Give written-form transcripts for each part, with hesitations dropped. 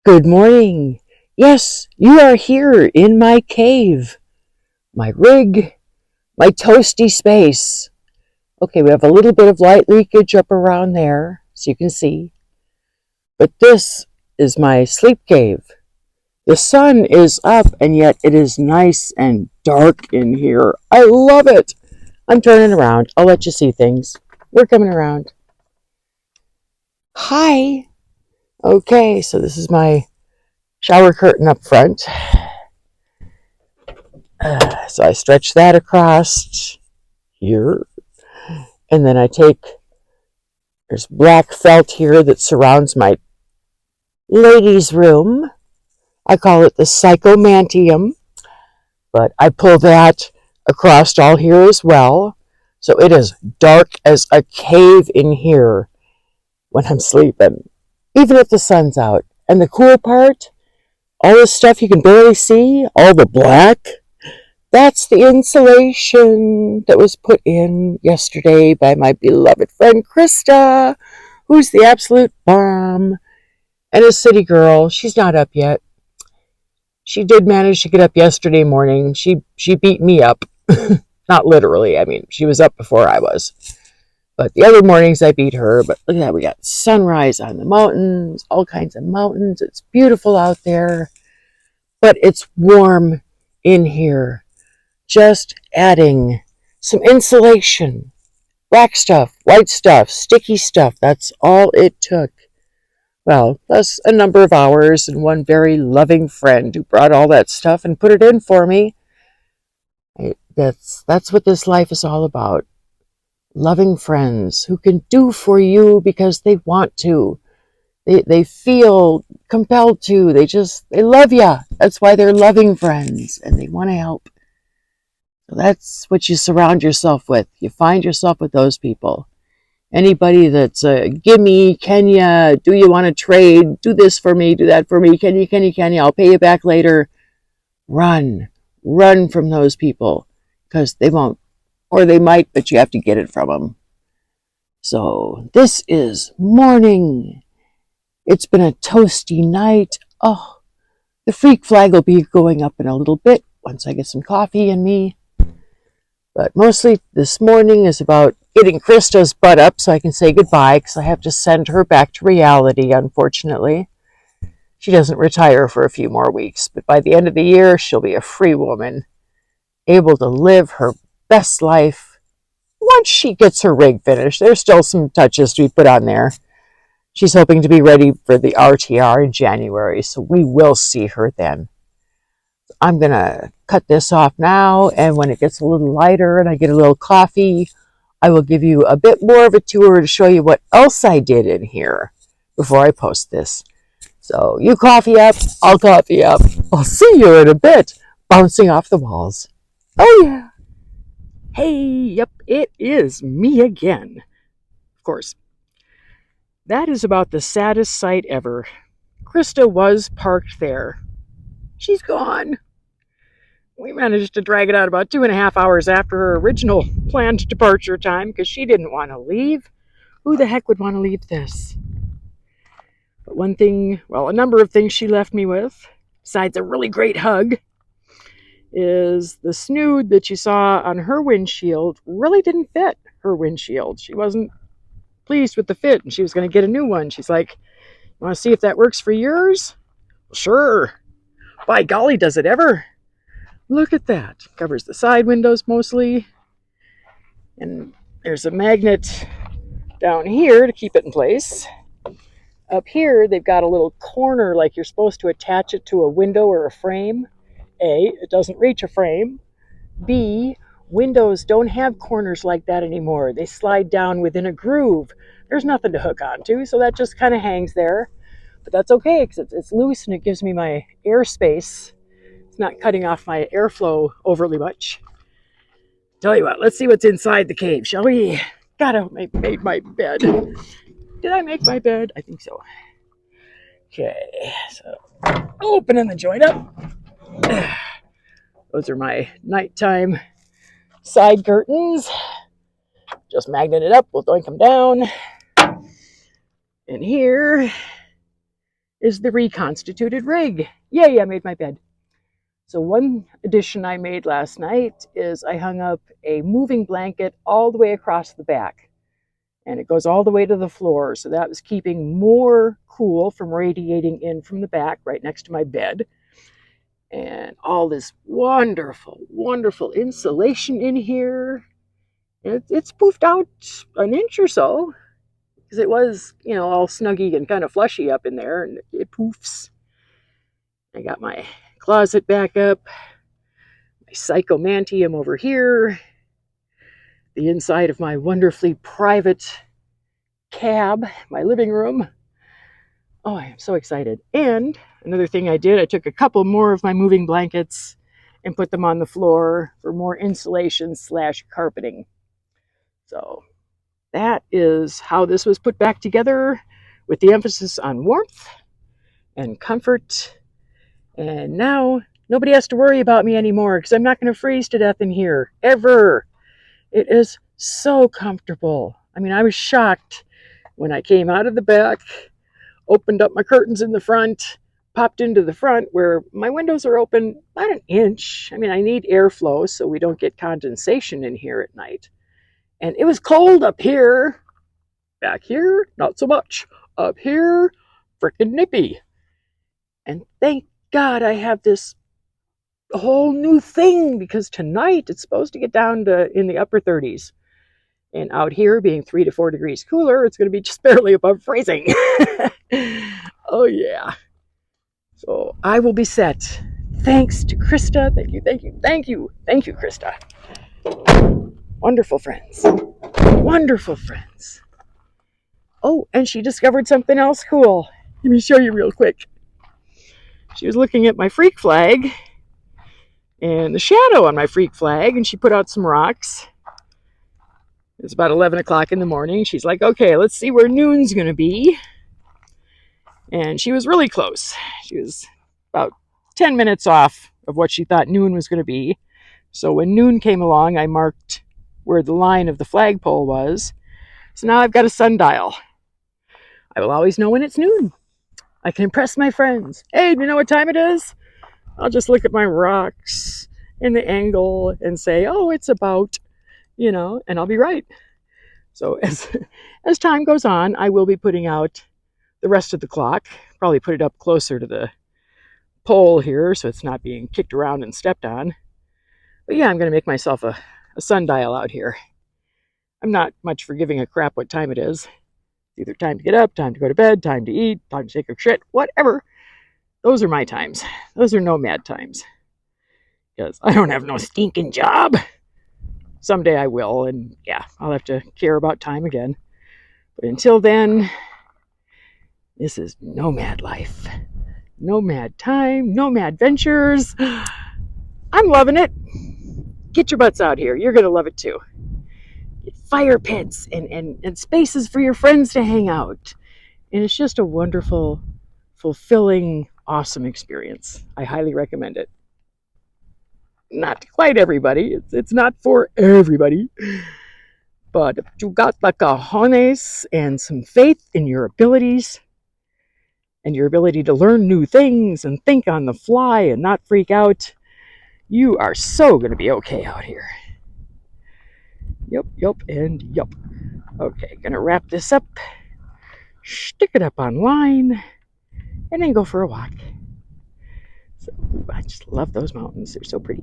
Good morning. Yes, you are here in my cave, my rig, my toasty space. Okay, we have a little bit of light leakage up around there, so you can see. But this is my sleep cave. The sun is up, and yet it is nice and dark in here. I love it. I'm turning around. I'll let you see things. We're coming around. Hi. Okay, so this is my shower curtain up front. So I stretch that across here, and then there's black felt here that surrounds my ladies' room. I call it the psychomantium, but I pull that across all here as well. So it is dark as a cave in here when I'm sleeping, even if the sun's out. And the cool part, all this stuff you can barely see, all the black, that's the insulation that was put in yesterday by my beloved friend Krista, who's the absolute bomb and a city girl. She's not up yet. She did manage to get up yesterday morning. She beat me up. Not literally. I mean, she was up before I was. But the other mornings I beat her. But look at that. We got sunrise on the mountains, all kinds of mountains. It's beautiful out there. But it's warm in here. Just adding some insulation, black stuff, white stuff, sticky stuff. That's all it took. Well, plus a number of hours and one very loving friend who brought all that stuff and put it in for me. That's what this life is all about. Loving friends who can do for you because they want to. They feel compelled to. They love you. That's why they're loving friends and they want to help. So that's what you surround yourself with. You find yourself with those people. Anybody that's gimme, can ya, do you want to trade, do this for me, do that for me, can you, I'll pay you back later. Run from those people because they won't, or they might, but you have to get it from them. So this is morning. It's been a toasty night. Oh, the freak flag will be going up in a little bit once I get some coffee in me. But mostly this morning is about getting Krista's butt up so I can say goodbye because I have to send her back to reality, unfortunately. She doesn't retire for a few more weeks, but by the end of the year, she'll be a free woman, able to live her best life. Once she gets her rig finished, there's still some touches to be put on there. She's hoping to be ready for the RTR in January, so we will see her then. I'm going to cut this off now, and when it gets a little lighter and I get a little coffee, I will give you a bit more of a tour to show you what else I did in here before I post this. So you coffee up, I'll coffee up. I'll see you in a bit, bouncing off the walls. Oh yeah. Hey, yep, it is me again. Of course. That is about the saddest sight ever. Krista was parked there. She's gone. We managed to drag it out about 2.5 hours after her original planned departure time because she didn't want to leave. Who the heck would want to leave this? But one thing, well, a number of things she left me with, besides a really great hug, is the snood that you saw on her windshield really didn't fit her windshield. She wasn't pleased with the fit and she was going to get a new one. She's like, "You want to see if that works for yours?" Sure. By golly, does it ever? Look at that. Covers the side windows mostly. And there's a magnet down here to keep it in place. Up here, they've got a little corner like you're supposed to attach it to a window or a frame. A, it doesn't reach a frame. B, windows don't have corners like that anymore. They slide down within a groove. There's nothing to hook onto, so that just kind of hangs there. But that's okay because it's loose and it gives me my airspace. It's not cutting off my airflow overly much. Tell you what, let's see what's inside the cave, shall we? Gotta make my bed. Did I make my bed? I think so. Okay, so opening the joint up. Those are my nighttime side curtains. Just magnet it up, we'll doink them down. And here is the reconstituted rig. Yay, I made my bed. So one addition I made last night is I hung up a moving blanket all the way across the back. And it goes all the way to the floor. So that was keeping more cool from radiating in from the back right next to my bed. And all this wonderful, wonderful insulation in here. It's poofed out an inch or so because it was, all snuggy and kind of flushy up in there, and it poofs. I got my closet back up, my psychomantium over here, the inside of my wonderfully private cab, my living room. Oh, I am so excited. And another thing I did, I took a couple more of my moving blankets and put them on the floor for more insulation / carpeting. So that is how this was put back together, with the emphasis on warmth and comfort. And now nobody has to worry about me anymore because I'm not going to freeze to death in here, ever. It is so comfortable. I mean, I was shocked when I came out of the back, opened up my curtains in the front, popped into the front where my windows are open about an inch. I mean, I need airflow so we don't get condensation in here at night. And it was cold up here. Back here, not so much. Up here, frickin' nippy. And thank God I have this whole new thing, because tonight it's supposed to get down to in the upper 30s. And out here, being 3 to 4 degrees cooler, it's going to be just barely above freezing. Oh, yeah. So I will be set. Thanks to Krista. Thank you, thank you, thank you. Thank you, Krista. Wonderful friends. Wonderful friends. Oh, and she discovered something else cool. Let me show you real quick. She was looking at my freak flag and the shadow on my freak flag, and she put out some rocks. It's about 11 o'clock in the morning. She's like, okay, let's see where noon's going to be. And she was really close. She was about 10 minutes off of what she thought noon was going to be. So when noon came along, I marked where the line of the flagpole was. So now I've got a sundial. I will always know when it's noon. I can impress my friends. Hey, do you know what time it is? I'll just look at my rocks and the angle and say, oh, it's about, and I'll be right. So as time goes on, I will be putting out the rest of the clock. Probably put it up closer to the pole here so it's not being kicked around and stepped on. But yeah, I'm going to make myself a sundial out here. I'm not much for giving a crap what time it is. Either time to get up, time to go to bed, time to eat, time to take a shit, whatever. Those are my times. Those are nomad times. Because I don't have no stinking job. Someday I will, and yeah, I'll have to care about time again. But until then, this is nomad life. Nomad time, nomad ventures. I'm loving it. Get your butts out here. You're going to love it too. Fire pits and spaces for your friends to hang out. And it's just a wonderful, fulfilling, awesome experience. I highly recommend it. Not quite everybody. It's not for everybody. But if you got the cojones and some faith in your abilities and your ability to learn new things and think on the fly and not freak out, you are so going to be okay out here. Yup, and yup. Okay, gonna wrap this up, stick it up online, and then go for a walk. So, I just love those mountains. They're so pretty.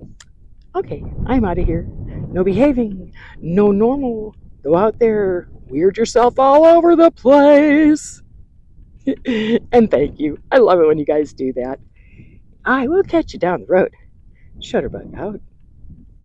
Okay, I'm out of here. No behaving, no normal. Go out there, weird yourself all over the place. And thank you. I love it when you guys do that. I will catch you down the road. Shutterbug out.